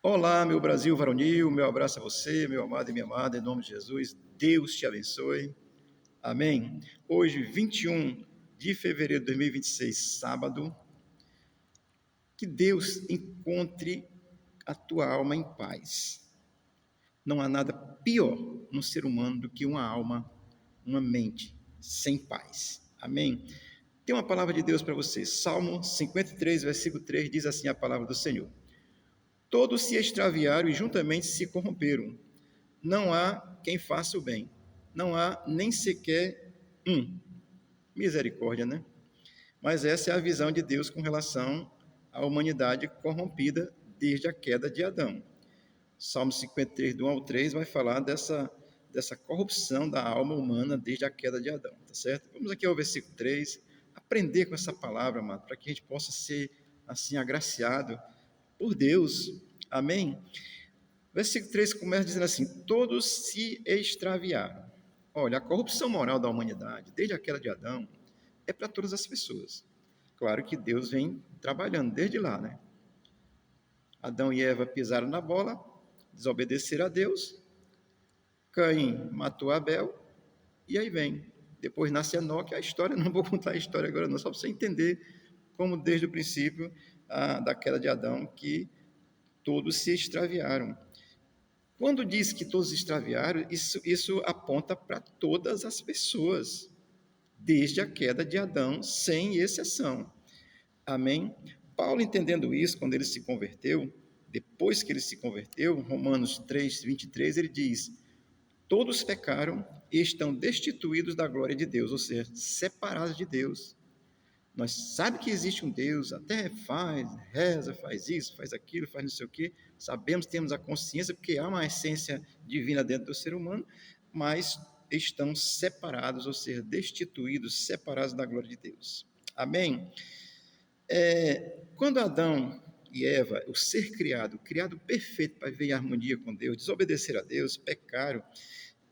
Olá, meu Brasil varonil, meu abraço a você, meu amado e minha amada, em nome de Jesus, Deus te abençoe, amém. Hoje, 21 de fevereiro de 2026, sábado, que Deus encontre a tua alma em paz. Não há nada pior no ser humano do que uma alma, uma mente sem paz, amém. Tem uma palavra de Deus para você, Salmo 53, versículo 3, diz assim a palavra do Senhor: todos se extraviaram e juntamente se corromperam. Não há quem faça o bem. Não há nem sequer um. Misericórdia, né? Mas essa é a visão de Deus com relação à humanidade corrompida desde a queda de Adão. Salmo 53, do 1 ao 3, vai falar dessa corrupção da alma humana desde a queda de Adão, tá certo? Vamos aqui ao versículo 3, aprender com essa palavra, amado, para que a gente possa ser, assim, agraciado por Deus. Amém? Versículo 3 começa dizendo assim: todos se extraviaram. Olha, a corrupção moral da humanidade, desde a queda de Adão, é para todas as pessoas. Claro que Deus vem trabalhando desde lá, né? Adão e Eva pisaram na bola, desobedeceram a Deus, Caim matou Abel, e aí vem. Depois nasce Enoque, a história, não vou contar a história agora não, só para você entender como desde o princípio da queda de Adão, que todos se extraviaram. Quando diz que todos extraviaram, isso aponta para todas as pessoas, desde a queda de Adão, sem exceção. Amém? Paulo, entendendo isso, quando ele se converteu, depois que ele se converteu, Romanos 3, 23, ele diz: todos pecaram e estão destituídos da glória de Deus, ou seja, separados de Deus. Nós sabemos que existe um Deus, até faz, reza, faz isso, faz aquilo, faz não sei o quê. Sabemos, temos a consciência, porque há uma essência divina dentro do ser humano, mas estão separados, ou seja, destituídos, separados da glória de Deus. Amém? Quando Adão e Eva, o ser criado, criado perfeito para viver em harmonia com Deus, desobedeceram a Deus, pecaram,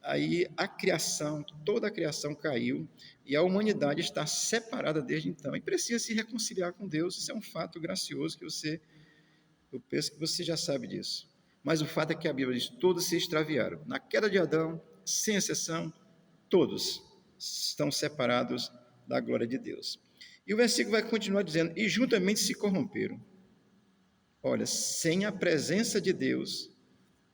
aí a criação, toda a criação caiu e a humanidade está separada desde então e precisa se reconciliar com Deus. Isso é um fato gracioso que eu penso que você já sabe disso. Mas o fato é que a Bíblia diz: todos se extraviaram. Na queda de Adão, sem exceção, todos estão separados da glória de Deus. E o versículo vai continuar dizendo: e juntamente se corromperam. Olha, sem a presença de Deus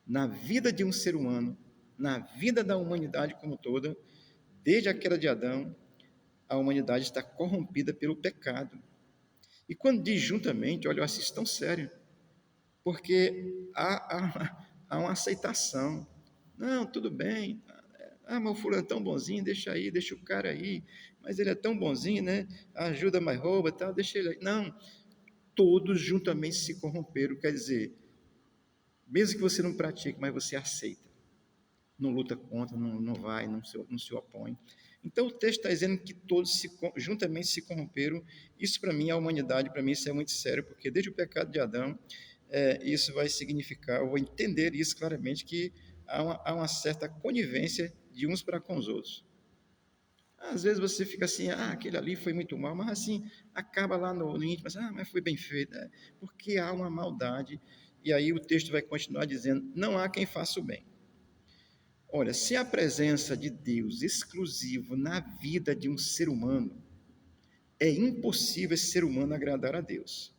na vida de um ser humano, na vida da humanidade como toda, desde a queda de Adão, a humanidade está corrompida pelo pecado. E quando diz juntamente, olha, eu assisto tão sério, porque há uma aceitação. Não, tudo bem, mas o fulano é tão bonzinho, deixa aí, deixa o cara aí, mas ele é tão bonzinho, né? Ajuda, mas rouba, tal, deixa ele aí. Não, todos juntamente se corromperam, quer dizer, mesmo que você não pratique, mas você aceita. Não luta contra, não vai, não se opõe. Então o texto está dizendo que todos juntamente se corromperam. Isso para mim, a humanidade, para mim isso é muito sério, porque desde o pecado de Adão, isso vai significar, eu vou entender isso claramente, que há uma certa conivência de uns para com os outros. Às vezes você fica assim, aquele ali foi muito mal, mas assim, acaba lá no íntimo, assim, mas foi bem feito, porque há uma maldade, e aí o texto vai continuar dizendo, não há quem faça o bem. Olha, se a presença de Deus exclusivo na vida de um ser humano, é impossível esse ser humano agradar a Deus.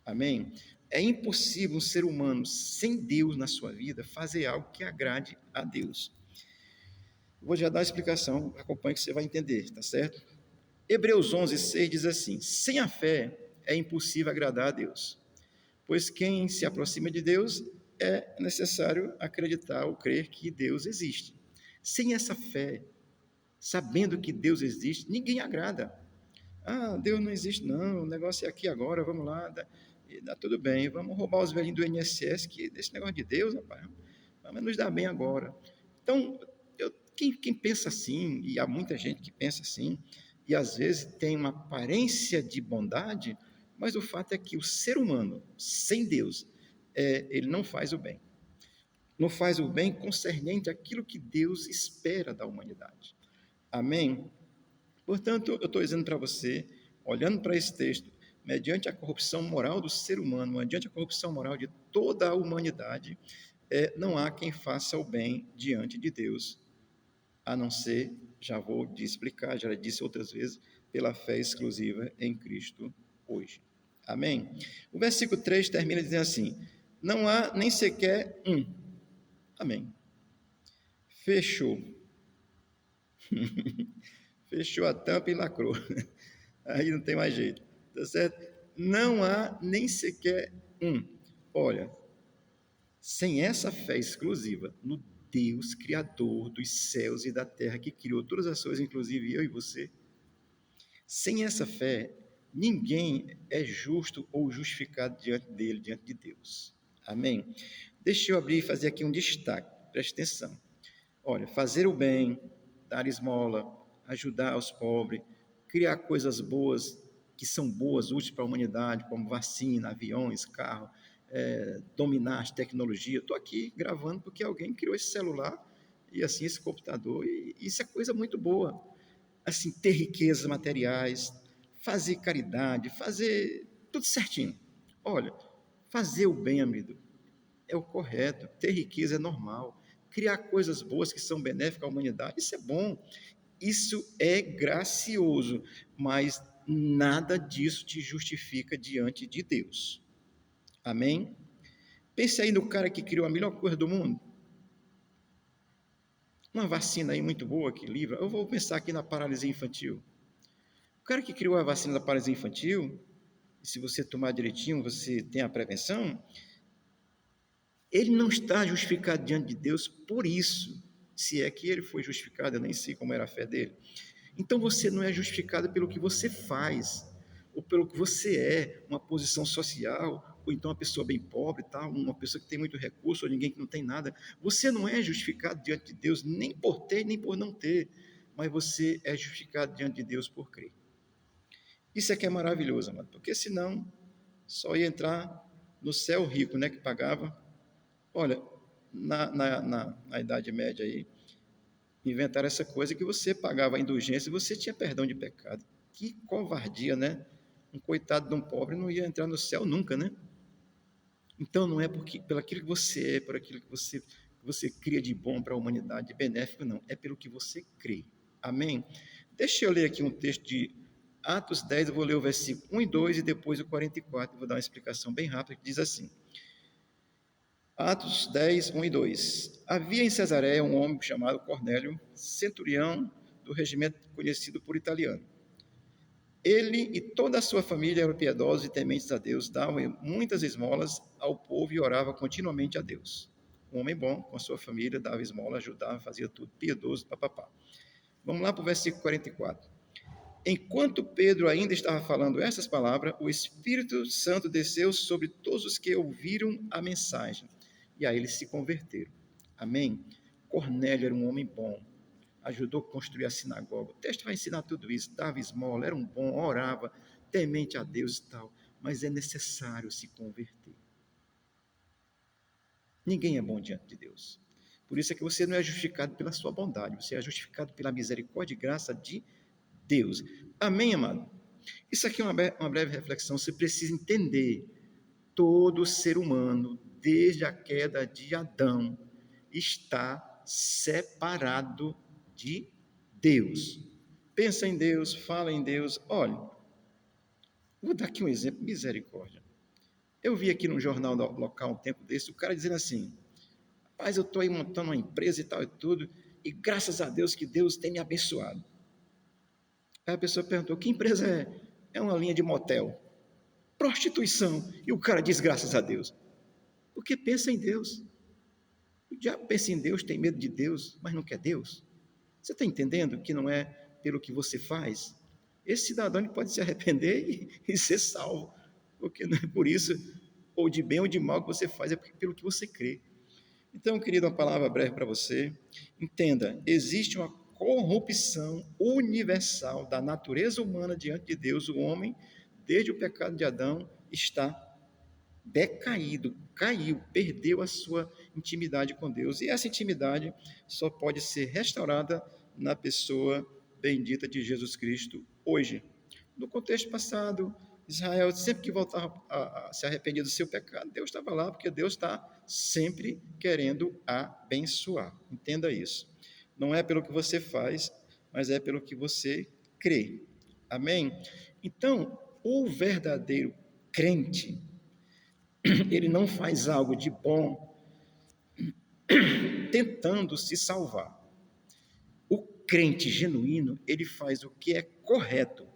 Amém? É impossível um ser humano sem Deus na sua vida fazer algo que agrade a Deus. Vou já dar a explicação, acompanhe que você vai entender, tá certo? Hebreus 11, 6 diz assim: sem a fé é impossível agradar a Deus, pois quem se aproxima de Deus é necessário acreditar ou crer que Deus existe. Sem essa fé, sabendo que Deus existe, ninguém agrada. Deus não existe não, o negócio é aqui agora, vamos lá, dá tudo bem, vamos roubar os velhinhos do INSS, que desse negócio de Deus, rapaz, vamos nos dar bem agora. Então, quem pensa assim, e há muita gente que pensa assim, e às vezes tem uma aparência de bondade, mas o fato é que o ser humano, sem Deus, ele não faz o bem. Não faz o bem concernente àquilo que Deus espera da humanidade. Amém? Portanto, eu estou dizendo para você, olhando para esse texto, mediante a corrupção moral do ser humano, mediante a corrupção moral de toda a humanidade, não há quem faça o bem diante de Deus, a não ser, já vou explicar, já disse outras vezes, pela fé exclusiva em Cristo hoje. Amém? O versículo 3 termina dizendo assim: não há nem sequer um. Amém. Fechou. Fechou a tampa e lacrou. Aí não tem mais jeito. Tá certo? Não há nem sequer um. Olha, sem essa fé exclusiva no Deus Criador dos céus e da terra, que criou todas as coisas, inclusive eu e você, sem essa fé, ninguém é justo ou justificado diante dele, diante de Deus. Amém? Deixa eu abrir e fazer aqui um destaque, preste atenção. Olha, fazer o bem, dar esmola, ajudar os pobres, criar coisas boas, que são boas, úteis para a humanidade, como vacina, aviões, carro, dominar as tecnologias. Estou aqui gravando porque alguém criou esse celular e assim esse computador, e isso é coisa muito boa. Assim, ter riquezas materiais, fazer caridade, fazer tudo certinho. Olha, fazer o bem, amigo, é o correto. Ter riqueza é normal. Criar coisas boas que são benéficas à humanidade, isso é bom. Isso é gracioso, mas nada disso te justifica diante de Deus. Amém? Pense aí no cara que criou a melhor coisa do mundo. Uma vacina aí muito boa que livra. Eu vou pensar aqui na paralisia infantil. O cara que criou a vacina da paralisia infantil, e se você tomar direitinho, você tem a prevenção, ele não está justificado diante de Deus por isso. Se é que ele foi justificado, eu nem sei como era a fé dele. Então você não é justificado pelo que você faz, ou pelo que você é, uma posição social, ou então uma pessoa bem pobre, tá? Uma pessoa que tem muito recurso, ou ninguém que não tem nada. Você não é justificado diante de Deus nem por ter, nem por não ter, mas você é justificado diante de Deus por crer. Isso é que é maravilhoso, amado, porque senão só ia entrar no céu rico, né, que pagava. Olha, na Idade Média aí, inventaram essa coisa que você pagava a indulgência e você tinha perdão de pecado. Que covardia, né? Um coitado de um pobre não ia entrar no céu nunca, né? Então não é porque pelo aquilo que você é, por aquilo que você cria de bom para a humanidade, de benéfico, não. É pelo que você crê. Amém? Deixa eu ler aqui um texto de Atos 10, eu vou ler o versículo 1 e 2 e depois o 44, vou dar uma explicação bem rápida, que diz assim: Atos 10, 1 e 2. Havia em Cesareia um homem chamado Cornélio, centurião do regimento conhecido por italiano. Ele e toda a sua família eram piedosos e tementes a Deus, davam muitas esmolas ao povo e orava continuamente a Deus. Um homem bom, com a sua família, dava esmola, ajudava, fazia tudo, piedoso, papapá. Vamos lá para o versículo 44. Enquanto Pedro ainda estava falando essas palavras, o Espírito Santo desceu sobre todos os que ouviram a mensagem. E aí eles se converteram. Amém? Cornélio era um homem bom, ajudou a construir a sinagoga. O texto vai ensinar tudo isso. Dava esmola, era um bom, orava, temente a Deus e tal. Mas é necessário se converter. Ninguém é bom diante de Deus. Por isso é que você não é justificado pela sua bondade, você é justificado pela misericórdia e graça de Deus. Amém, amado? Isso aqui é uma breve reflexão. Você precisa entender: todo ser humano, desde a queda de Adão, está separado de Deus. Pensa em Deus, fala em Deus. Olha, vou dar aqui um exemplo, misericórdia. Eu vi aqui no jornal local um tempo desse, o cara dizendo assim: rapaz, eu estou aí montando uma empresa e tal e tudo, e graças a Deus que Deus tem me abençoado. Aí a pessoa perguntou: que empresa é? É uma linha de motel. Prostituição. E o cara diz: graças a Deus. Porque pensa em Deus. O diabo pensa em Deus, tem medo de Deus, mas não quer Deus. Você está entendendo que não é pelo que você faz? Esse cidadão ele pode se arrepender e ser salvo, porque não é por isso, ou de bem ou de mal que você faz, é pelo que você crê. Então, querido, uma palavra breve para você. Entenda, existe uma corrupção universal da natureza humana diante de Deus. O homem, desde o pecado de Adão, está decaído, caiu, perdeu a sua intimidade com Deus. E essa intimidade só pode ser restaurada na pessoa bendita de Jesus Cristo hoje. No contexto passado, Israel, sempre que voltava a se arrepender do seu pecado, Deus estava lá, porque Deus está sempre querendo abençoar. Entenda isso. Não é pelo que você faz, mas é pelo que você crê. Amém? Então, o verdadeiro crente, ele não faz algo de bom tentando se salvar. O crente genuíno, ele faz o que é correto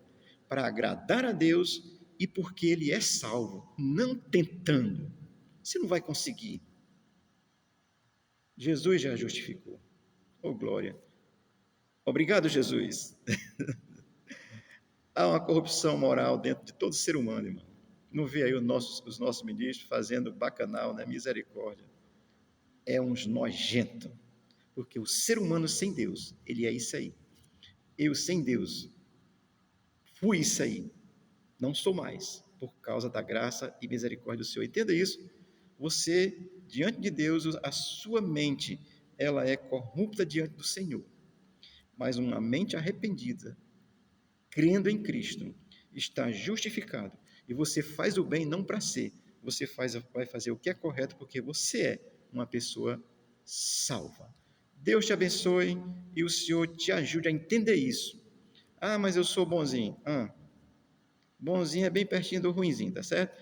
para agradar a Deus e porque ele é salvo, não tentando. Você não vai conseguir. Jesus já justificou. Oh, glória. Obrigado, Jesus. Há uma corrupção moral dentro de todo ser humano, irmão. Não vê aí os nossos ministros fazendo bacanal, né? Misericórdia. É uns nojento. Porque o ser humano sem Deus, ele é isso aí. Eu sem Deus, fui isso aí. Não sou mais, por causa da graça e misericórdia do Senhor. Entenda isso. Você, diante de Deus, a sua mente, ela é corrupta diante do Senhor. Mas uma mente arrependida, crendo em Cristo, está justificado. E você faz o bem não para ser, você vai fazer o que é correto porque você é uma pessoa salva. Deus te abençoe e o Senhor te ajude a entender isso. Ah, mas eu sou bonzinho. Bonzinho é bem pertinho do ruinzinho, tá certo?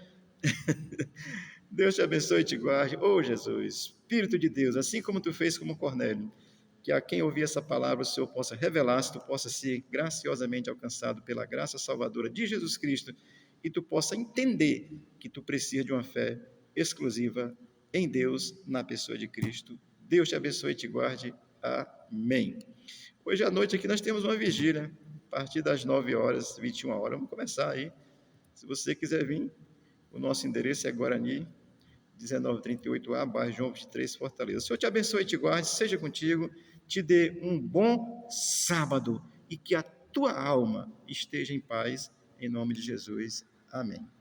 Deus te abençoe e te guarde. Oh, Jesus, Espírito de Deus, assim como tu fez como Cornélio, que a quem ouvir essa palavra o Senhor possa revelar, se tu possa ser graciosamente alcançado pela graça salvadora de Jesus Cristo e tu possa entender que tu precisa de uma fé exclusiva em Deus, na pessoa de Cristo. Deus te abençoe e te guarde. Amém. Hoje à noite aqui nós temos uma vigília, a partir das 9 horas, 21 horas. Vamos começar aí. Se você quiser vir, o nosso endereço é Guarani, 1938A, bairro João 23, Fortaleza. O Senhor te abençoe e te guarde, seja contigo, te dê um bom sábado e que a tua alma esteja em paz, em nome de Jesus. Amém.